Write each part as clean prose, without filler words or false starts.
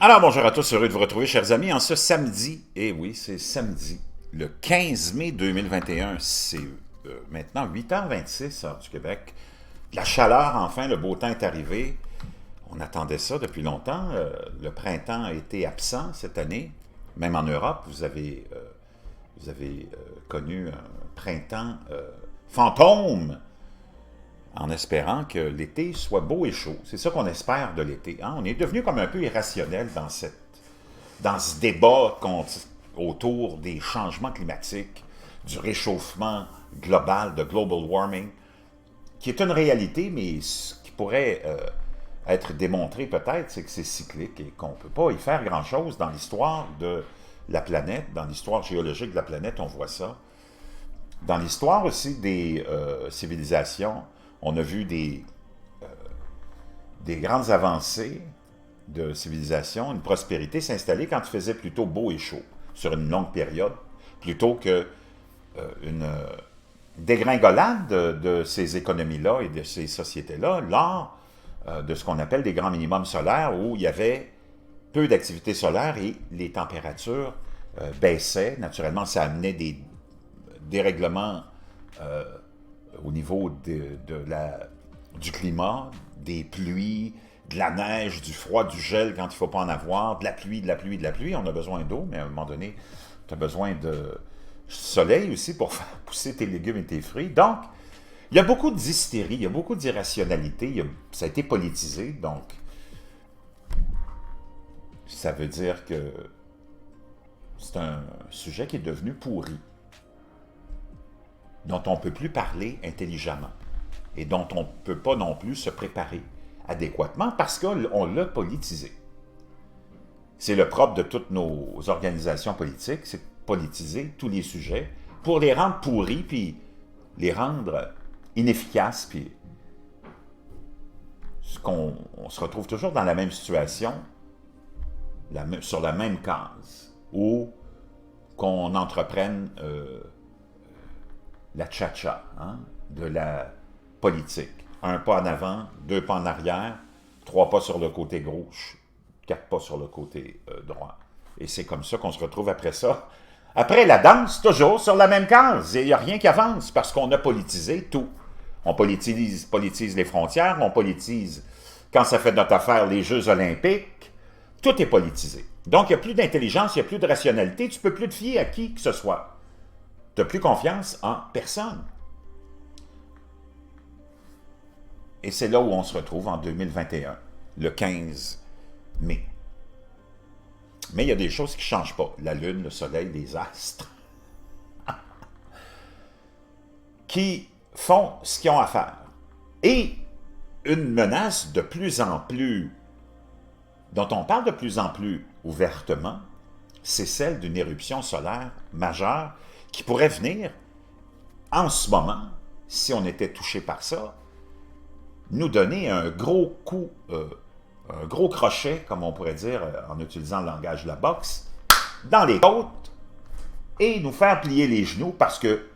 Alors, bonjour à tous, heureux de vous retrouver, chers amis, en ce samedi. Et oui, c'est samedi, le 15 mai 2021. C'est maintenant 8h26, heure du Québec. La chaleur, enfin, le beau temps est arrivé. On attendait ça depuis longtemps. Le printemps a été absent cette année. Même en Europe, vous avez connu un printemps fantôme, en espérant que l'été soit beau et chaud. C'est ça qu'on espère de l'été. Hein? On est devenu comme un peu irrationnel dans ce débat autour des changements climatiques, du réchauffement global, de global warming, qui est une réalité, mais ce qui pourrait être démontré peut-être, c'est que c'est cyclique et qu'on ne peut pas y faire grand-chose dans l'histoire de la planète, dans l'histoire géologique de la planète, on voit ça. Dans l'histoire aussi des civilisations, on a vu des grandes avancées de civilisation, une prospérité s'installer quand il faisait plutôt beau et chaud, sur une longue période, plutôt que une dégringolade de ces économies-là et de ces sociétés-là, lors de ce qu'on appelle des grands minimums solaires, où il y avait peu d'activité solaire et les températures baissaient. Naturellement, ça amenait des dérèglements au niveau du climat, des pluies, de la neige, du froid, du gel quand il ne faut pas en avoir, de la pluie, de la pluie, de la pluie. On a besoin d'eau, mais à un moment donné, tu as besoin de soleil aussi pour faire pousser tes légumes et tes fruits. Donc, il y a beaucoup d'hystérie, il y a beaucoup d'irrationalité, ça a été politisé, donc ça veut dire que c'est un sujet qui est devenu pourri, dont on ne peut plus parler intelligemment et dont on ne peut pas non plus se préparer adéquatement parce qu'on l'a politisé. C'est le propre de toutes nos organisations politiques, c'est de politiser tous les sujets pour les rendre pourris, puis les rendre inefficaces, puis on se retrouve toujours dans la même situation, sur la même case, où qu'on entreprenne la tcha-tcha, hein, de la politique. Un pas en avant, deux pas en arrière, trois pas sur le côté gauche, quatre pas sur le côté droit. Et c'est comme ça qu'on se retrouve après ça. Après la danse, toujours sur la même case. Il n'y a rien qui avance parce qu'on a politisé tout. On politise les frontières, on politise, quand ça fait notre affaire, les Jeux olympiques. Tout est politisé. Donc, il n'y a plus d'intelligence, il n'y a plus de rationalité. Tu ne peux plus te fier à qui que ce soit. Tu n'as plus confiance en personne. Et c'est là où on se retrouve en 2021, le 15 mai. Mais il y a des choses qui ne changent pas. La Lune, le Soleil, les astres, qui font ce qu'ils ont à faire. Et une menace de plus en plus, dont on parle de plus en plus ouvertement, c'est celle d'une éruption solaire majeure qui pourrait venir, en ce moment, si on était touché par ça, nous donner un gros coup, un gros crochet, comme on pourrait dire en utilisant le langage de la boxe, dans les côtes et nous faire plier les genoux parce que,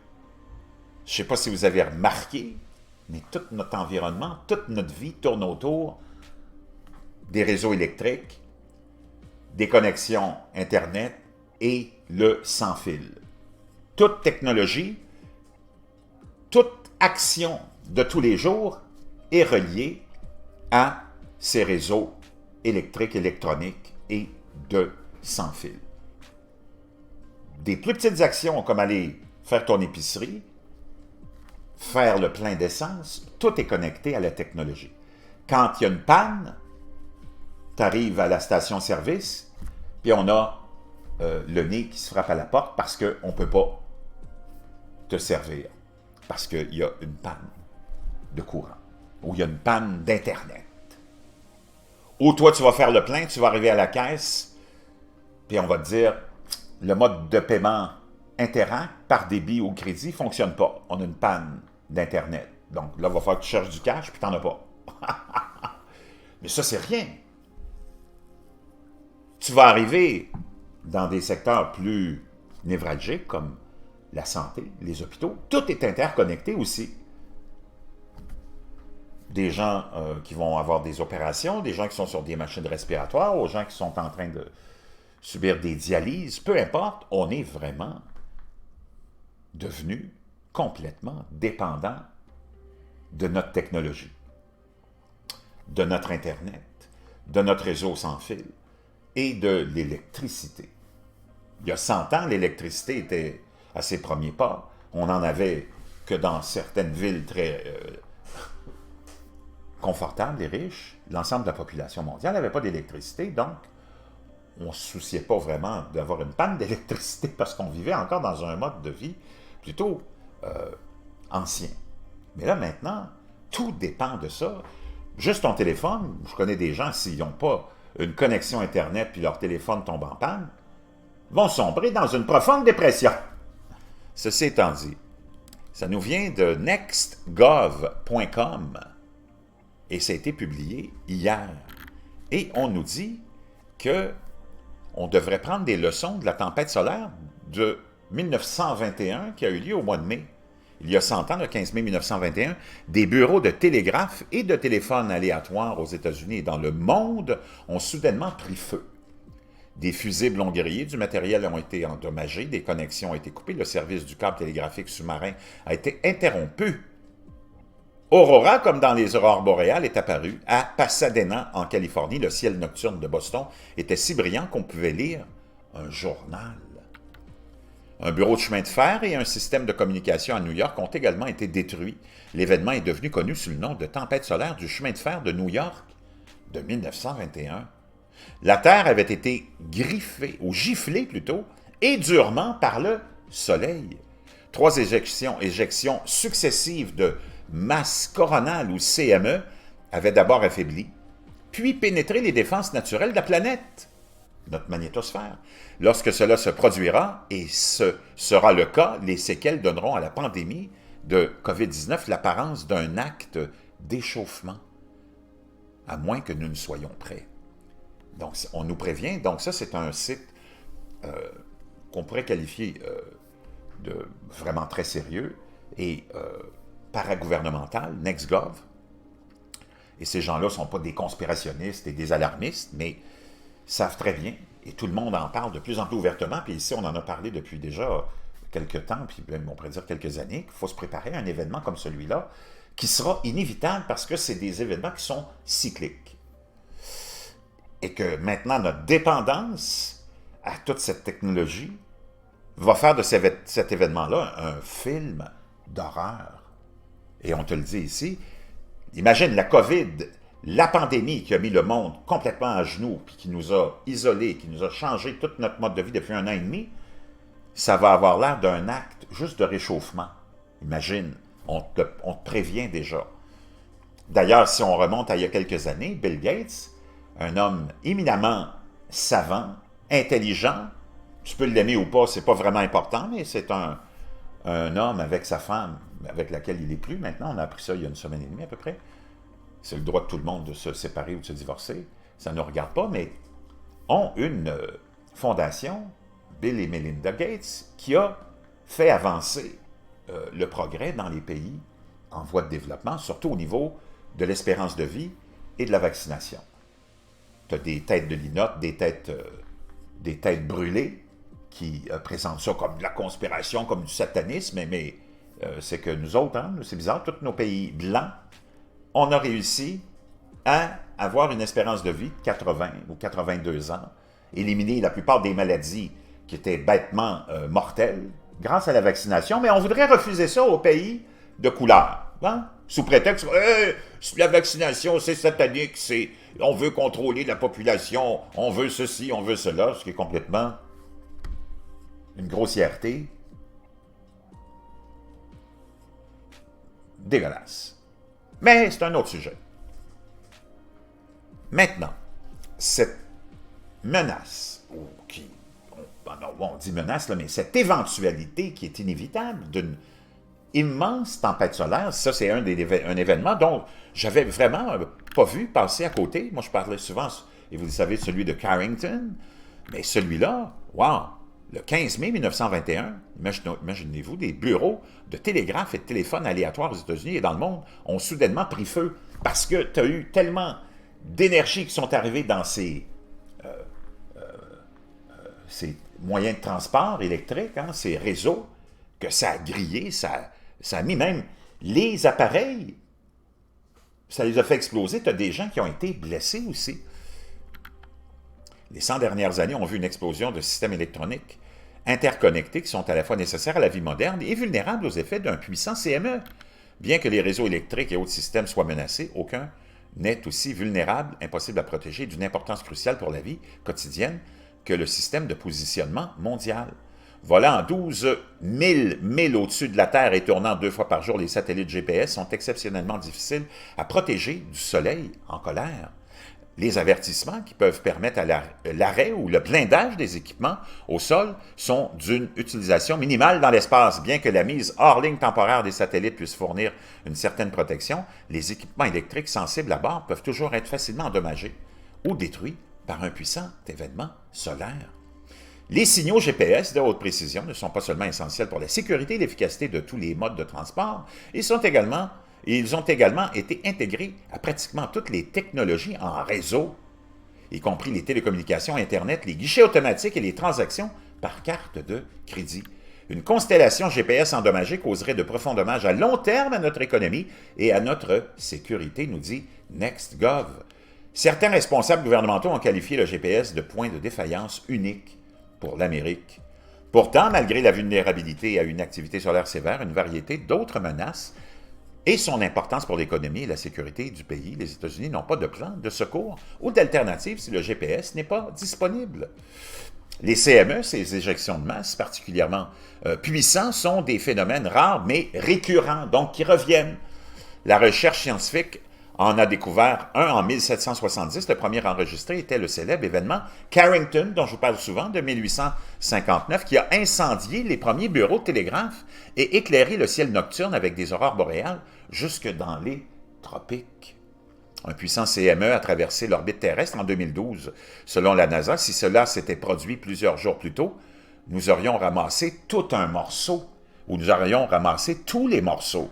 je ne sais pas si vous avez remarqué, mais tout notre environnement, toute notre vie tourne autour des réseaux électriques, des connexions Internet et le sans-fil. Toute technologie, toute action de tous les jours est reliée à ces réseaux électriques, électroniques et de sans-fil. Des plus petites actions comme aller faire ton épicerie, faire le plein d'essence, tout est connecté à la technologie. Quand il y a une panne, tu arrives à la station-service, puis on a le nez qui se frappe à la porte parce qu'on ne peut pas te servir, parce qu'il y a une panne de courant, ou il y a une panne d'Internet. Ou toi, tu vas faire le plein, tu vas arriver à la caisse, puis on va te dire, le mode de paiement Interac, par débit ou crédit, ne fonctionne pas. On a une panne d'Internet. Donc là, il va falloir que tu cherches du cash, puis tu n'en as pas. Mais ça, c'est rien. Tu vas arriver dans des secteurs plus névralgiques, comme la santé, les hôpitaux. Tout est interconnecté aussi. des gens qui vont avoir des opérations, des gens qui sont sur des machines respiratoires, aux gens qui sont en train de subir des dialyses, peu importe, on est vraiment devenu complètement dépendant de notre technologie, de notre Internet, de notre réseau sans fil et de l'électricité. Il y a 100 ans, l'électricité était à ses premiers pas. On n'en avait que dans certaines villes très confortables et riches. L'ensemble de la population mondiale n'avait pas d'électricité, donc on ne se souciait pas vraiment d'avoir une panne d'électricité parce qu'on vivait encore dans un mode de vie plutôt ancien. Mais là, maintenant, tout dépend de ça. Juste ton téléphone, je connais des gens, s'ils n'ont pas une connexion Internet puis leur téléphone tombe en panne, vont sombrer dans une profonde dépression. Ceci étant dit, ça nous vient de nextgov.com et ça a été publié hier. Et on nous dit que on devrait prendre des leçons de la tempête solaire de 1921 qui a eu lieu au mois de mai. Il y a 100 ans, le 15 mai 1921, des bureaux de télégraphe et de téléphone aléatoires aux États-Unis et dans le monde ont soudainement pris feu. Des fusibles ont grillé, du matériel ont été endommagés, des connexions ont été coupées, le service du câble télégraphique sous-marin a été interrompu. Aurora, comme dans les aurores boréales, est apparue à Pasadena, en Californie. Le ciel nocturne de Boston était si brillant qu'on pouvait lire un journal. Un bureau de chemin de fer et un système de communication à New York ont également été détruits. L'événement est devenu connu sous le nom de tempête solaire du chemin de fer de New York de 1921. La Terre avait été griffée, ou giflée plutôt, et durement par le Soleil. 3 éjections successives de masse coronale ou CME avaient d'abord affaibli, puis pénétré les défenses naturelles de la planète, notre magnétosphère. Lorsque cela se produira, et ce sera le cas, les séquelles donneront à la pandémie de COVID-19 l'apparence d'un acte d'échauffement, à moins que nous ne soyons prêts. Donc, on nous prévient. Donc, ça, c'est un site qu'on pourrait qualifier de vraiment très sérieux et paragouvernemental, NextGov. Et ces gens-là ne sont pas des conspirationnistes et des alarmistes, mais savent très bien, et tout le monde en parle de plus en plus ouvertement, puis ici, on en a parlé depuis déjà quelques temps, puis même, on pourrait dire quelques années, qu'il faut se préparer à un événement comme celui-là, qui sera inévitable parce que c'est des événements qui sont cycliques. Et que maintenant, notre dépendance à toute cette technologie va faire de cet événement-là un film d'horreur. Et on te le dit ici, imagine la COVID, la pandémie qui a mis le monde complètement à genoux, puis qui nous a isolés, qui nous a changé tout notre mode de vie depuis 1 an et demi, ça va avoir l'air d'un acte juste de réchauffement. Imagine, on te prévient déjà. D'ailleurs, si on remonte à il y a quelques années, Bill Gates, un homme éminemment savant, intelligent, tu peux l'aimer ou pas, c'est pas vraiment important, mais c'est un homme avec sa femme, avec laquelle il n'est plus maintenant, on a appris ça il y a 1 semaine et demie à peu près. C'est le droit de tout le monde de se séparer ou de se divorcer, ça ne nous regarde pas, mais ont une fondation, Bill et Melinda Gates, qui a fait avancer le progrès dans les pays en voie de développement, surtout au niveau de l'espérance de vie et de la vaccination. Tu as des têtes de linotte, des têtes brûlées qui présentent ça comme de la conspiration, comme du satanisme, mais c'est que nous autres, hein, c'est bizarre, tous nos pays blancs, on a réussi à avoir une espérance de vie de 80 ou 82 ans, éliminer la plupart des maladies qui étaient bêtement mortelles grâce à la vaccination, mais on voudrait refuser ça aux pays de couleur, hein? Sous prétexte que la vaccination, c'est satanique, on veut contrôler la population, on veut ceci, on veut cela, ce qui est complètement une grossièreté dégueulasse. Mais c'est un autre sujet. Maintenant, cette menace, on dit menace, là, mais cette éventualité qui est inévitable d'une immense tempête solaire, ça c'est un événement dont j'avais vraiment pas vu passer à côté. Moi je parlais souvent, et vous le savez, celui de Carrington, mais celui-là, wow, le 15 mai 1921, imaginez-vous, des bureaux de télégraphe et de téléphone aléatoires aux États-Unis et dans le monde ont soudainement pris feu parce que tu as eu tellement d'énergie qui sont arrivées dans ces moyens de transport électriques, hein, ces réseaux, que ça a grillé, ça a mis même les appareils, ça les a fait exploser. Tu as des gens qui ont été blessés aussi. Les 100 dernières années ont vu une explosion de systèmes électroniques interconnectés qui sont à la fois nécessaires à la vie moderne et vulnérables aux effets d'un puissant CME. Bien que les réseaux électriques et autres systèmes soient menacés, aucun n'est aussi vulnérable, impossible à protéger, d'une importance cruciale pour la vie quotidienne que le système de positionnement mondial. Volant 12 000 milles au-dessus de la Terre et tournant 2 fois par jour, les satellites GPS sont exceptionnellement difficiles à protéger du soleil en colère. Les avertissements qui peuvent permettre l'arrêt ou le blindage des équipements au sol sont d'une utilisation minimale dans l'espace. Bien que la mise hors ligne temporaire des satellites puisse fournir une certaine protection, les équipements électriques sensibles à bord peuvent toujours être facilement endommagés ou détruits par un puissant événement solaire. Les signaux GPS de haute précision ne sont pas seulement essentiels pour la sécurité et l'efficacité de tous les modes de transport, ils ont également été intégrés à pratiquement toutes les technologies en réseau, y compris les télécommunications, Internet, les guichets automatiques et les transactions par carte de crédit. Une constellation GPS endommagée causerait de profonds dommages à long terme à notre économie et à notre sécurité, nous dit NextGov. Certains responsables gouvernementaux ont qualifié le GPS de point de défaillance unique pour l'Amérique. Pourtant, malgré la vulnérabilité à une activité solaire sévère, une variété d'autres menaces et son importance pour l'économie et la sécurité du pays, les États-Unis n'ont pas de plan de secours ou d'alternative si le GPS n'est pas disponible. Les CME, ces éjections de masse particulièrement puissants, sont des phénomènes rares mais récurrents, donc qui reviennent. La recherche scientifique en a découvert un en 1770. Le premier enregistré était le célèbre événement Carrington, dont je vous parle souvent, de 1859, qui a incendié les premiers bureaux de télégraphe et éclairé le ciel nocturne avec des aurores boréales jusque dans les tropiques. Un puissant CME a traversé l'orbite terrestre en 2012. Selon la NASA, si cela s'était produit plusieurs jours plus tôt, nous aurions ramassé tout un morceau, ou nous aurions ramassé tous les morceaux.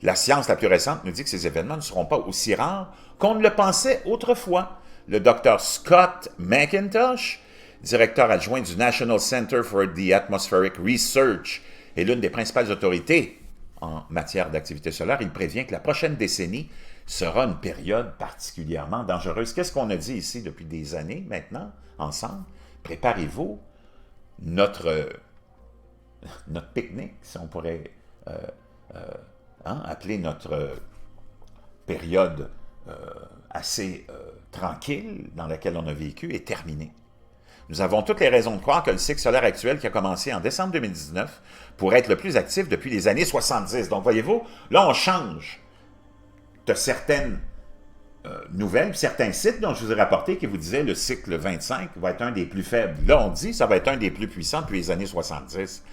La science la plus récente nous dit que ces événements ne seront pas aussi rares qu'on ne le pensait autrefois. Le Dr. Scott McIntosh, directeur adjoint du National Center for the Atmospheric Research, est l'une des principales autorités en matière d'activité solaire. Il prévient que la prochaine décennie sera une période particulièrement dangereuse. Qu'est-ce qu'on a dit ici depuis des années maintenant, ensemble? Préparez-vous, notre pique-nique, si on pourrait appeler notre période assez tranquille dans laquelle on a vécu, est terminée. Nous avons toutes les raisons de croire que le cycle solaire actuel qui a commencé en décembre 2019 pourrait être le plus actif depuis les années 70. Donc, voyez-vous, là, on change de certaines nouvelles, certains sites dont je vous ai rapporté qui vous disaient le cycle 25 va être un des plus faibles. Là, on dit que ça va être un des plus puissants depuis les années 70.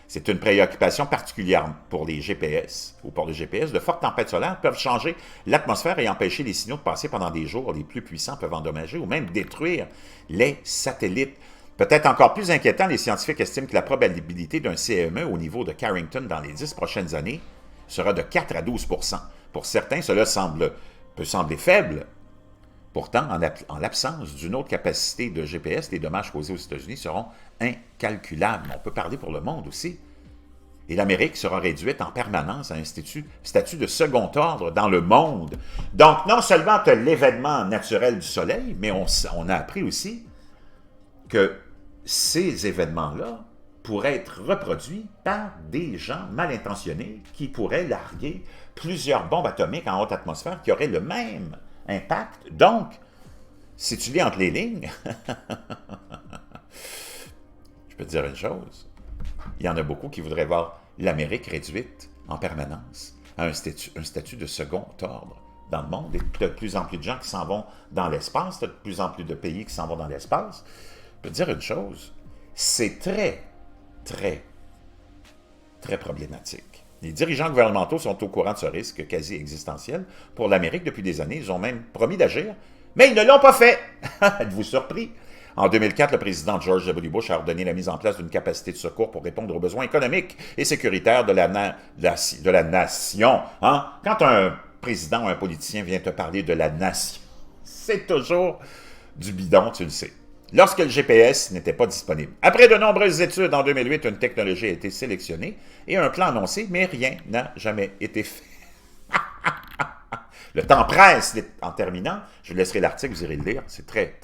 C'est une préoccupation particulière pour les GPS ou pour le GPS. De fortes tempêtes solaires peuvent changer l'atmosphère et empêcher les signaux de passer pendant des jours. Les plus puissants peuvent endommager ou même détruire les satellites. Peut-être encore plus inquiétant, les scientifiques estiment que la probabilité d'un CME au niveau de Carrington dans les 10 prochaines années sera de 4 à 12 %. Pour certains, cela peut sembler faible. Pourtant, en l'absence d'une autre capacité de GPS, les dommages causés aux États-Unis seront incalculables. On peut parler pour le monde aussi. Et l'Amérique sera réduite en permanence à un statut de second ordre dans le monde. Donc, non seulement tu as l'événement naturel du Soleil, mais on a appris aussi que ces événements-là pourraient être reproduits par des gens mal intentionnés qui pourraient larguer plusieurs bombes atomiques en haute atmosphère qui auraient le même impact. Donc, si tu lis entre les lignes, je peux te dire une chose, il y en a beaucoup qui voudraient voir l'Amérique réduite en permanence à un statut de second ordre dans le monde. Et de plus en plus de gens qui s'en vont dans l'espace, de plus en plus de pays qui s'en vont dans l'espace. Je peux te dire une chose, c'est très, très, très problématique. Les dirigeants gouvernementaux sont au courant de ce risque quasi existentiel pour l'Amérique depuis des années. Ils ont même promis d'agir, mais ils ne l'ont pas fait. Êtes-vous surpris? En 2004, le président George W. Bush a ordonné la mise en place d'une capacité de secours pour répondre aux besoins économiques et sécuritaires de la nation. Hein? Quand un président ou un politicien vient te parler de la nation, c'est toujours du bidon, tu le sais. Lorsque le GPS n'était pas disponible. Après de nombreuses études, en 2008, une technologie a été sélectionnée et un plan annoncé, mais rien n'a jamais été fait. Le temps presse. En terminant, je vous laisserai l'article, vous irez le lire. C'est très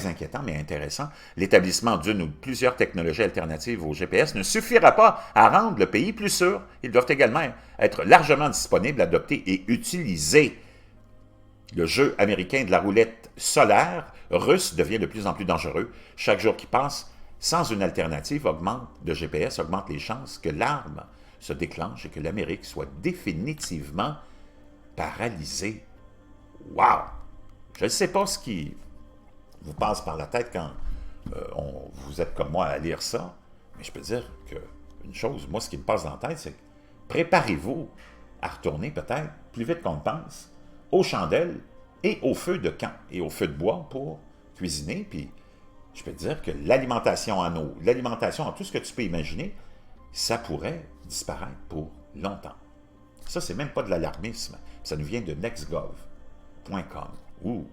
inquiétant, mais intéressant. L'établissement d'une ou plusieurs technologies alternatives au GPS ne suffira pas à rendre le pays plus sûr. Ils doivent également être largement disponibles, adoptés et utilisés. Le jeu américain de la roulette solaire russe devient de plus en plus dangereux. Chaque jour qui passe sans une alternative de GPS augmente les chances que l'arme se déclenche et que l'Amérique soit définitivement paralysée. Wow! Je ne sais pas ce qui vous passe par la tête quand vous êtes comme moi à lire ça, mais je peux dire qu'une chose, moi, ce qui me passe dans la tête, c'est que préparez-vous à retourner peut-être plus vite qu'on le pense aux chandelles et au feu de camp et au feu de bois pour cuisiner. Puis je peux te dire que l'alimentation en eau, l'alimentation en tout ce que tu peux imaginer, ça pourrait disparaître pour longtemps. Ça, c'est même pas de l'alarmisme. Ça nous vient de nextgov.com. Ouh!